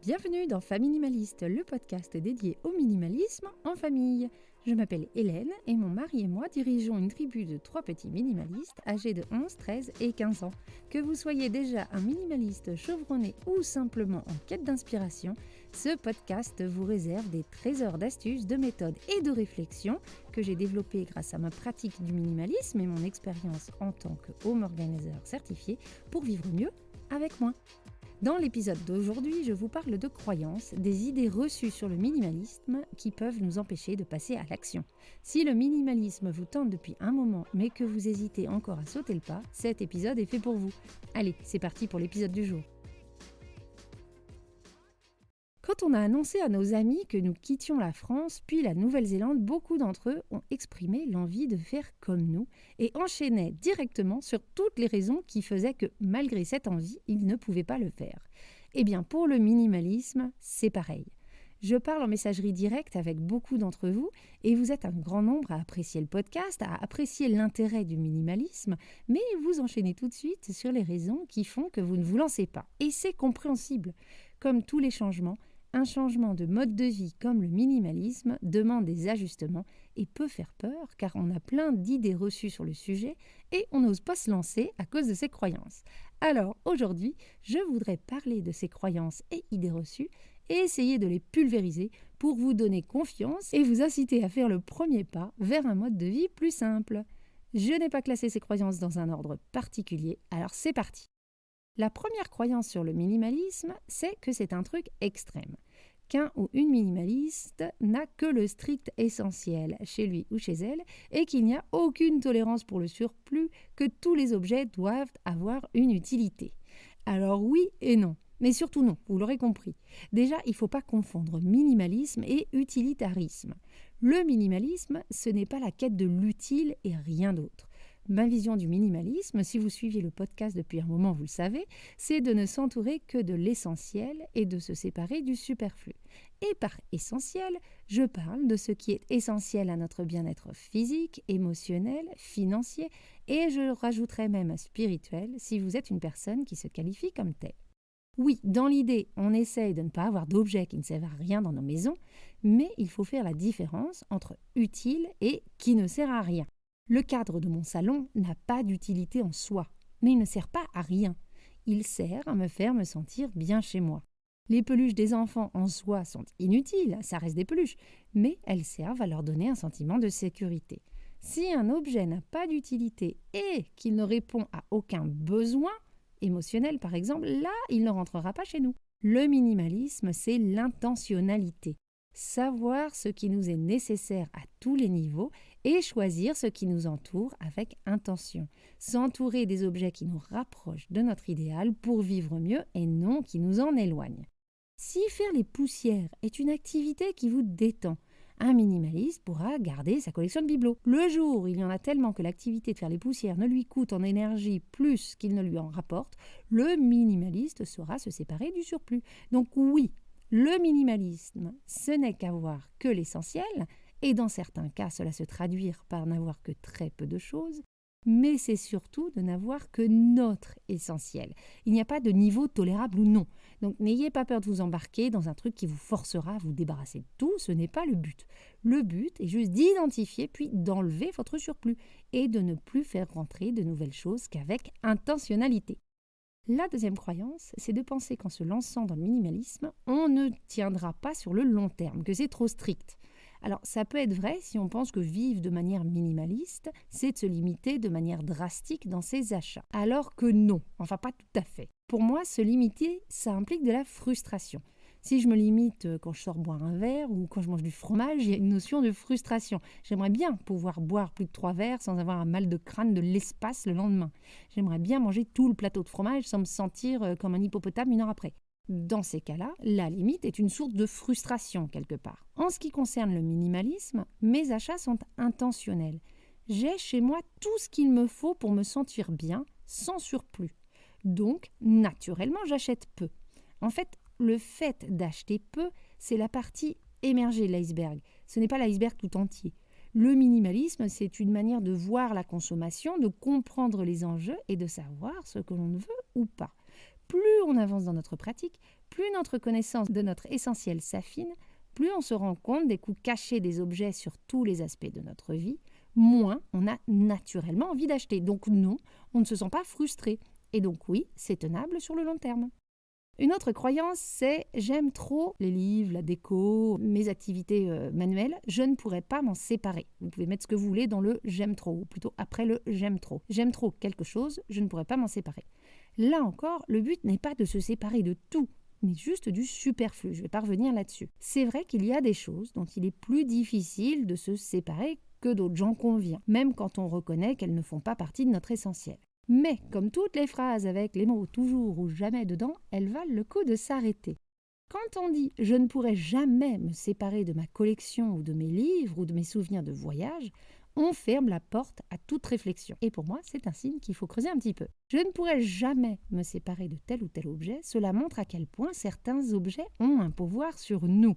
Bienvenue dans Faminimaliste, le podcast dédié au minimalisme en famille. Je m'appelle Hélène et mon mari et moi dirigeons une tribu de 3 petits minimalistes âgés de 11, 13 et 15 ans. Que vous soyez déjà un minimaliste chevronné ou simplement en quête d'inspiration, ce podcast vous réserve des trésors d'astuces, de méthodes et de réflexions que j'ai développées grâce à ma pratique du minimalisme et mon expérience en tant que home organizer certifié pour vivre mieux avec moins. Dans l'épisode d'aujourd'hui, je vous parle de croyances, des idées reçues sur le minimalisme qui peuvent nous empêcher de passer à l'action. Si le minimalisme vous tente depuis un moment mais que vous hésitez encore à sauter le pas, cet épisode est fait pour vous. Allez, c'est parti pour l'épisode du jour. Quand on a annoncé à nos amis que nous quittions la France puis la Nouvelle-Zélande, beaucoup d'entre eux ont exprimé l'envie de faire comme nous et enchaînaient directement sur toutes les raisons qui faisaient que, malgré cette envie, ils ne pouvaient pas le faire. Eh bien, pour le minimalisme, c'est pareil. Je parle en messagerie directe avec beaucoup d'entre vous et vous êtes un grand nombre à apprécier le podcast, à apprécier l'intérêt du minimalisme, mais vous enchaînez tout de suite sur les raisons qui font que vous ne vous lancez pas. Et c'est compréhensible. Comme tous les changements, un changement de mode de vie comme le minimalisme demande des ajustements et peut faire peur car on a plein d'idées reçues sur le sujet et on n'ose pas se lancer à cause de ses croyances. Alors aujourd'hui, je voudrais parler de ces croyances et idées reçues et essayer de les pulvériser pour vous donner confiance et vous inciter à faire le premier pas vers un mode de vie plus simple. Je n'ai pas classé ces croyances dans un ordre particulier, alors c'est parti. La première croyance sur le minimalisme, c'est que c'est un truc extrême. Qu'un ou une minimaliste n'a que le strict essentiel chez lui ou chez elle et qu'il n'y a aucune tolérance pour le surplus, que tous les objets doivent avoir une utilité. Alors oui et non, mais surtout non, vous l'aurez compris. Déjà, il ne faut pas confondre minimalisme et utilitarisme. Le minimalisme, ce n'est pas la quête de l'utile et rien d'autre. Ma vision du minimalisme, si vous suiviez le podcast depuis un moment, vous le savez, c'est de ne s'entourer que de l'essentiel et de se séparer du superflu. Et par essentiel, je parle de ce qui est essentiel à notre bien-être physique, émotionnel, financier et je rajouterai même spirituel si vous êtes une personne qui se qualifie comme telle. Oui, dans l'idée, on essaye de ne pas avoir d'objets qui ne servent à rien dans nos maisons, mais il faut faire la différence entre utile et qui ne sert à rien. Le cadre de mon salon n'a pas d'utilité en soi, mais il ne sert pas à rien. Il sert à me faire me sentir bien chez moi. Les peluches des enfants en soi sont inutiles, ça reste des peluches, mais elles servent à leur donner un sentiment de sécurité. Si un objet n'a pas d'utilité et qu'il ne répond à aucun besoin, émotionnel par exemple, là, il ne rentrera pas chez nous. Le minimalisme, c'est l'intentionnalité. Savoir ce qui nous est nécessaire à tous les niveaux et choisir ce qui nous entoure avec intention. S'entourer des objets qui nous rapprochent de notre idéal pour vivre mieux et non qui nous en éloignent. Si faire les poussières est une activité qui vous détend, un minimaliste pourra garder sa collection de bibelots. Le jour où il y en a tellement que l'activité de faire les poussières ne lui coûte en énergie plus qu'il ne lui en rapporte, le minimaliste saura se séparer du surplus. Donc oui, le minimalisme, ce n'est qu'avoir que l'essentiel, et dans certains cas, cela se traduire par n'avoir que très peu de choses, mais c'est surtout de n'avoir que notre essentiel. Il n'y a pas de niveau tolérable ou non. Donc n'ayez pas peur de vous embarquer dans un truc qui vous forcera à vous débarrasser de tout, ce n'est pas le but. Le but est juste d'identifier puis d'enlever votre surplus et de ne plus faire rentrer de nouvelles choses qu'avec intentionnalité. La deuxième croyance, c'est de penser qu'en se lançant dans le minimalisme, on ne tiendra pas sur le long terme, que c'est trop strict. Alors, ça peut être vrai si on pense que vivre de manière minimaliste, c'est de se limiter de manière drastique dans ses achats. Alors que non, enfin pas tout à fait. Pour moi, se limiter, ça implique de la frustration. Si je me limite quand je sors boire un verre ou quand je mange du fromage, il y a une notion de frustration. J'aimerais bien pouvoir boire plus de 3 verres sans avoir un mal de crâne de l'espace le lendemain. J'aimerais bien manger tout le plateau de fromage sans me sentir comme un hippopotame 1 heure après. Dans ces cas-là, la limite est une source de frustration quelque part. En ce qui concerne le minimalisme, mes achats sont intentionnels. J'ai chez moi tout ce qu'il me faut pour me sentir bien, sans surplus. Donc, naturellement, j'achète peu. En fait, le fait d'acheter peu, c'est la partie émergée de l'iceberg. Ce n'est pas l'iceberg tout entier. Le minimalisme, c'est une manière de voir la consommation, de comprendre les enjeux et de savoir ce que l'on veut ou pas. plus on avance dans notre pratique, plus notre connaissance de notre essentiel s'affine, plus on se rend compte des coûts cachés des objets sur tous les aspects de notre vie, moins on a naturellement envie d'acheter. Donc non, on ne se sent pas frustré. Et donc oui, c'est tenable sur le long terme. Une autre croyance, c'est « j'aime trop les livres, la déco, mes activités manuelles, je ne pourrais pas m'en séparer ». Vous pouvez mettre ce que vous voulez dans le « j'aime trop » ou plutôt après le « j'aime trop ». J'aime trop quelque chose, je ne pourrais pas m'en séparer. Là encore, le but n'est pas de se séparer de tout, mais juste du superflu. Je ne vais pas revenir là-dessus. C'est vrai qu'il y a des choses dont il est plus difficile de se séparer que d'autres, j'en conviens, même quand on reconnaît qu'elles ne font pas partie de notre essentiel. Mais, comme toutes les phrases avec les mots toujours ou jamais dedans, elles valent le coup de s'arrêter. Quand on dit « je ne pourrai jamais me séparer de ma collection ou de mes livres ou de mes souvenirs de voyage », on ferme la porte à toute réflexion. Et pour moi, c'est un signe qu'il faut creuser un petit peu. Je ne pourrai jamais me séparer de tel ou tel objet. Cela montre à quel point certains objets ont un pouvoir sur nous.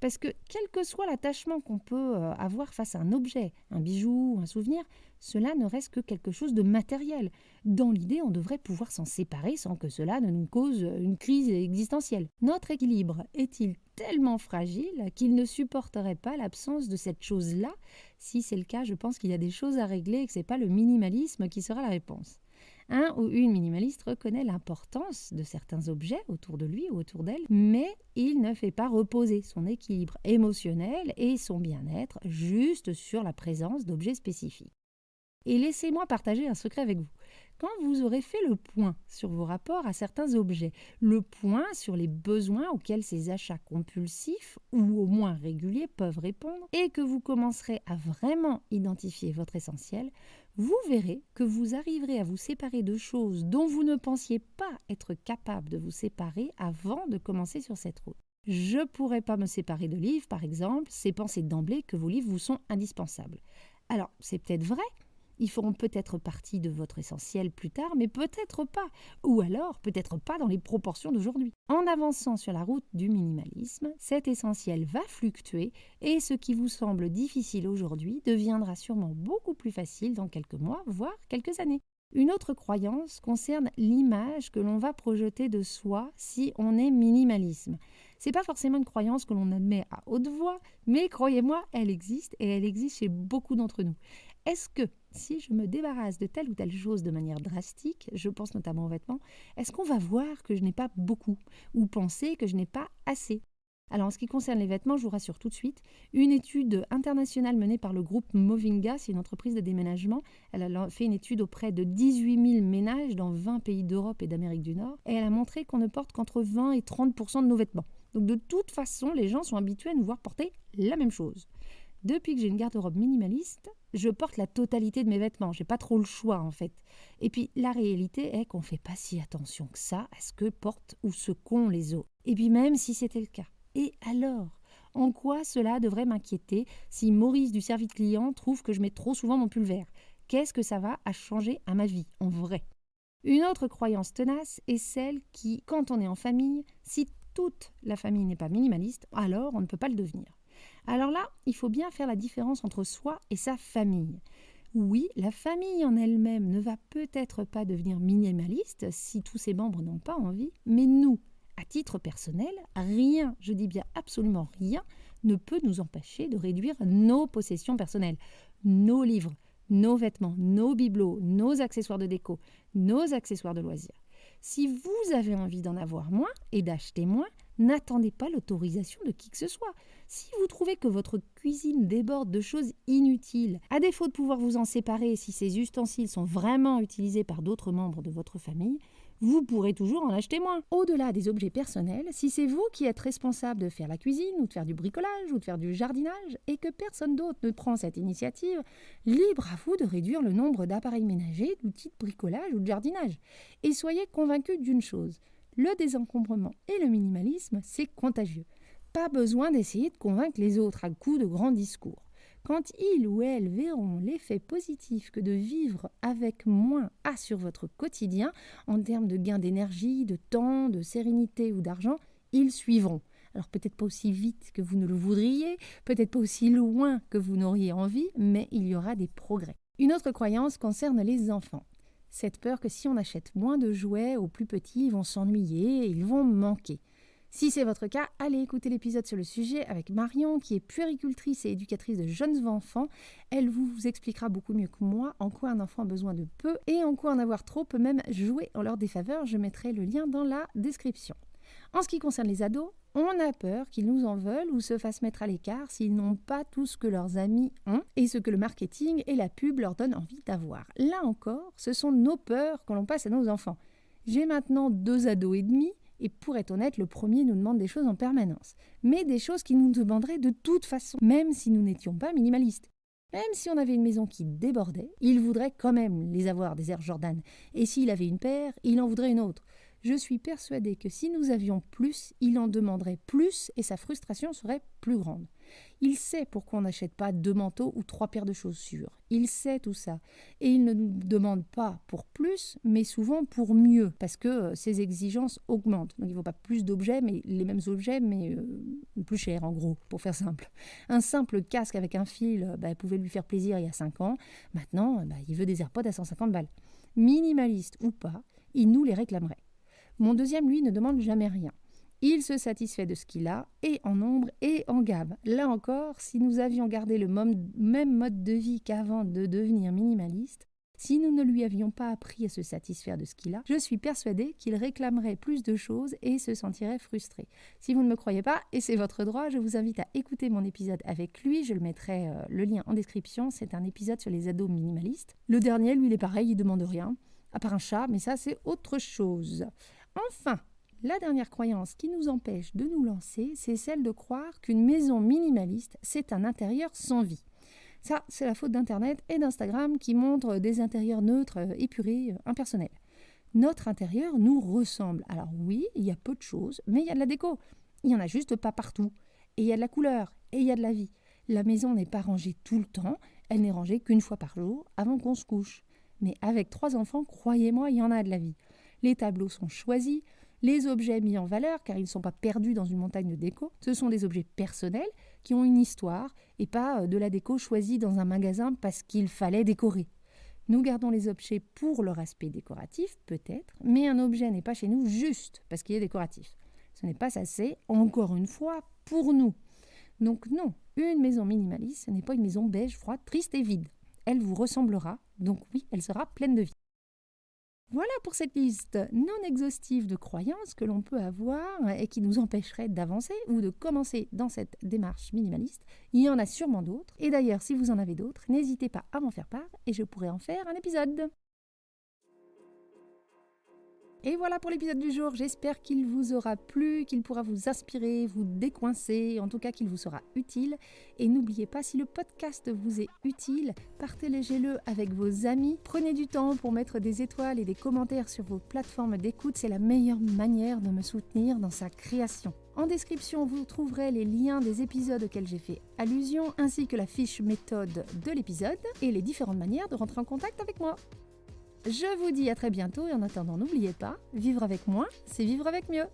Parce que quel que soit l'attachement qu'on peut avoir face à un objet, un bijou ou un souvenir, cela ne reste que quelque chose de matériel. Dans l'idée, on devrait pouvoir s'en séparer sans que cela ne nous cause une crise existentielle. Notre équilibre est-il tellement fragile qu'il ne supporterait pas l'absence de cette chose-là? Si c'est le cas, je pense qu'il y a des choses à régler et que ce n'est pas le minimalisme qui sera la réponse. Un ou une minimaliste reconnaît l'importance de certains objets autour de lui ou autour d'elle, mais il ne fait pas reposer son équilibre émotionnel et son bien-être juste sur la présence d'objets spécifiques. Et laissez-moi partager un secret avec vous. Quand vous aurez fait le point sur vos rapports à certains objets, le point sur les besoins auxquels ces achats compulsifs ou au moins réguliers peuvent répondre, et que vous commencerez à vraiment identifier votre essentiel, vous verrez que vous arriverez à vous séparer de choses dont vous ne pensiez pas être capable de vous séparer avant de commencer sur cette route. Je ne pourrais pas me séparer de livres, par exemple, c'est penser d'emblée que vos livres vous sont indispensables. Alors, c'est peut-être vrai. Ils feront peut-être partie de votre essentiel plus tard, mais peut-être pas. Ou alors, peut-être pas dans les proportions d'aujourd'hui. En avançant sur la route du minimalisme, cet essentiel va fluctuer et ce qui vous semble difficile aujourd'hui deviendra sûrement beaucoup plus facile dans quelques mois, voire quelques années. Une autre croyance concerne l'image que l'on va projeter de soi si on est minimalisme. C'est pas forcément une croyance que l'on admet à haute voix, mais croyez-moi, elle existe et elle existe chez beaucoup d'entre nous. Est-ce que si je me débarrasse de telle ou telle chose de manière drastique, je pense notamment aux vêtements, est-ce qu'on va voir que je n'ai pas beaucoup ou penser que je n'ai pas assez? Alors en ce qui concerne les vêtements, je vous rassure tout de suite, une étude internationale menée par le groupe Movinga, c'est une entreprise de déménagement, elle a fait une étude auprès de 18 000 ménages dans 20 pays d'Europe et d'Amérique du Nord, et elle a montré qu'on ne porte qu'entre 20 et 30% de nos vêtements. Donc de toute façon, les gens sont habitués à nous voir porter la même chose. Depuis que j'ai une garde-robe minimaliste, je porte la totalité de mes vêtements. J'ai pas trop le choix en fait. Et puis la réalité est qu'on fait pas si attention que ça à ce que portent ou ce qu'ont les autres. Et puis même si c'était le cas. Et alors, en quoi cela devrait m'inquiéter si Maurice du service client trouve que je mets trop souvent mon pull vert? Qu'est-ce que ça va à changer à ma vie, en vrai? Une autre croyance tenace est celle qui, quand on est en famille, si toute la famille n'est pas minimaliste, alors on ne peut pas le devenir. Alors là, il faut bien faire la différence entre soi et sa famille. Oui, la famille en elle-même ne va peut-être pas devenir minimaliste si tous ses membres n'ont pas envie, mais nous, à titre personnel, rien, je dis bien absolument rien, ne peut nous empêcher de réduire nos possessions personnelles, nos livres, nos vêtements, nos bibelots, nos accessoires de déco, nos accessoires de loisirs. Si vous avez envie d'en avoir moins et d'acheter moins, n'attendez pas l'autorisation de qui que ce soit. Si vous trouvez que votre cuisine déborde de choses inutiles, à défaut de pouvoir vous en séparer si ces ustensiles sont vraiment utilisés par d'autres membres de votre famille, vous pourrez toujours en acheter moins. Au-delà des objets personnels, si c'est vous qui êtes responsable de faire la cuisine ou de faire du bricolage ou de faire du jardinage et que personne d'autre ne prend cette initiative, libre à vous de réduire le nombre d'appareils ménagers, d'outils de bricolage ou de jardinage. Et soyez convaincus d'une chose, le désencombrement et le minimalisme, c'est contagieux. Pas besoin d'essayer de convaincre les autres à coups de grands discours. Quand ils ou elles verront l'effet positif que de vivre avec moins a sur votre quotidien, en termes de gain d'énergie, de temps, de sérénité ou d'argent, ils suivront. Alors peut-être pas aussi vite que vous ne le voudriez, peut-être pas aussi loin que vous n'auriez envie, mais il y aura des progrès. Une autre croyance concerne les enfants. Cette peur que si on achète moins de jouets aux plus petits, ils vont s'ennuyer et ils vont manquer. Si c'est votre cas, allez écouter l'épisode sur le sujet avec Marion, qui est puéricultrice et éducatrice de jeunes enfants. Elle vous expliquera beaucoup mieux que moi en quoi un enfant a besoin de peu et en quoi en avoir trop peut même jouer en leur défaveur. Je mettrai le lien dans la description. En ce qui concerne les ados, on a peur qu'ils nous en veulent ou se fassent mettre à l'écart s'ils n'ont pas tout ce que leurs amis ont et ce que le marketing et la pub leur donnent envie d'avoir. Là encore, ce sont nos peurs que l'on passe à nos enfants. J'ai maintenant 2 ados et demi. Et pour être honnête, le premier nous demande des choses en permanence. Mais des choses qu'il nous demanderait de toute façon, même si nous n'étions pas minimalistes. Même si on avait une maison qui débordait, il voudrait quand même les avoir, des Air Jordan. Et s'il avait une paire, il en voudrait une autre. Je suis persuadée que si nous avions plus, il en demanderait plus et sa frustration serait plus grande. Il sait pourquoi on n'achète pas 2 manteaux ou 3 paires de chaussures. Il sait tout ça. Et il ne nous demande pas pour plus, mais souvent pour mieux, parce que ses exigences augmentent. Donc il ne faut pas plus d'objets, mais les mêmes objets, mais plus chers en gros, pour faire simple. Un simple casque avec un fil pouvait lui faire plaisir il y a 5 ans. Maintenant, il veut des AirPods à 150 balles. Minimaliste ou pas, il nous les réclamerait. Mon deuxième, lui, ne demande jamais rien. Il se satisfait de ce qu'il a, et en nombre et en gamme. Là encore, si nous avions gardé le même mode de vie qu'avant de devenir minimaliste, si nous ne lui avions pas appris à se satisfaire de ce qu'il a, je suis persuadée qu'il réclamerait plus de choses et se sentirait frustré. Si vous ne me croyez pas, et c'est votre droit, je vous invite à écouter mon épisode avec lui. Je le mettrai le lien en description. C'est un épisode sur les ados minimalistes. Le dernier, lui, il est pareil, il ne demande rien, à part un chat, mais ça, c'est autre chose. Enfin, la dernière croyance qui nous empêche de nous lancer, c'est celle de croire qu'une maison minimaliste, c'est un intérieur sans vie. Ça, c'est la faute d'Internet et d'Instagram qui montrent des intérieurs neutres, épurés, impersonnels. Notre intérieur nous ressemble. Alors oui, il y a peu de choses, mais il y a de la déco. Il n'y en a juste pas partout. Et il y a de la couleur, et il y a de la vie. La maison n'est pas rangée tout le temps, elle n'est rangée qu'une fois par jour avant qu'on se couche. Mais avec 3 enfants, croyez-moi, il y en a de la vie. Les tableaux sont choisis, les objets mis en valeur, car ils ne sont pas perdus dans une montagne de déco. Ce sont des objets personnels qui ont une histoire et pas de la déco choisie dans un magasin parce qu'il fallait décorer. Nous gardons les objets pour leur aspect décoratif, peut-être, mais un objet n'est pas chez nous juste parce qu'il est décoratif. Ce n'est pas assez, encore une fois, pour nous. Donc non, une maison minimaliste, ce n'est pas une maison beige, froide, triste et vide. Elle vous ressemblera, donc oui, elle sera pleine de vie. Voilà pour cette liste non exhaustive de croyances que l'on peut avoir et qui nous empêcheraient d'avancer ou de commencer dans cette démarche minimaliste. Il y en a sûrement d'autres. Et d'ailleurs, si vous en avez d'autres, n'hésitez pas à m'en faire part et je pourrai en faire un épisode. Et voilà pour l'épisode du jour, j'espère qu'il vous aura plu, qu'il pourra vous inspirer, vous décoincer, en tout cas qu'il vous sera utile. Et n'oubliez pas, si le podcast vous est utile, partagez-le avec vos amis. Prenez du temps pour mettre des étoiles et des commentaires sur vos plateformes d'écoute, c'est la meilleure manière de me soutenir dans sa création. En description, vous trouverez les liens des épisodes auxquels j'ai fait allusion, ainsi que la fiche méthode de l'épisode et les différentes manières de rentrer en contact avec moi. Je vous dis à très bientôt et en attendant, n'oubliez pas, vivre avec moins, c'est vivre avec mieux.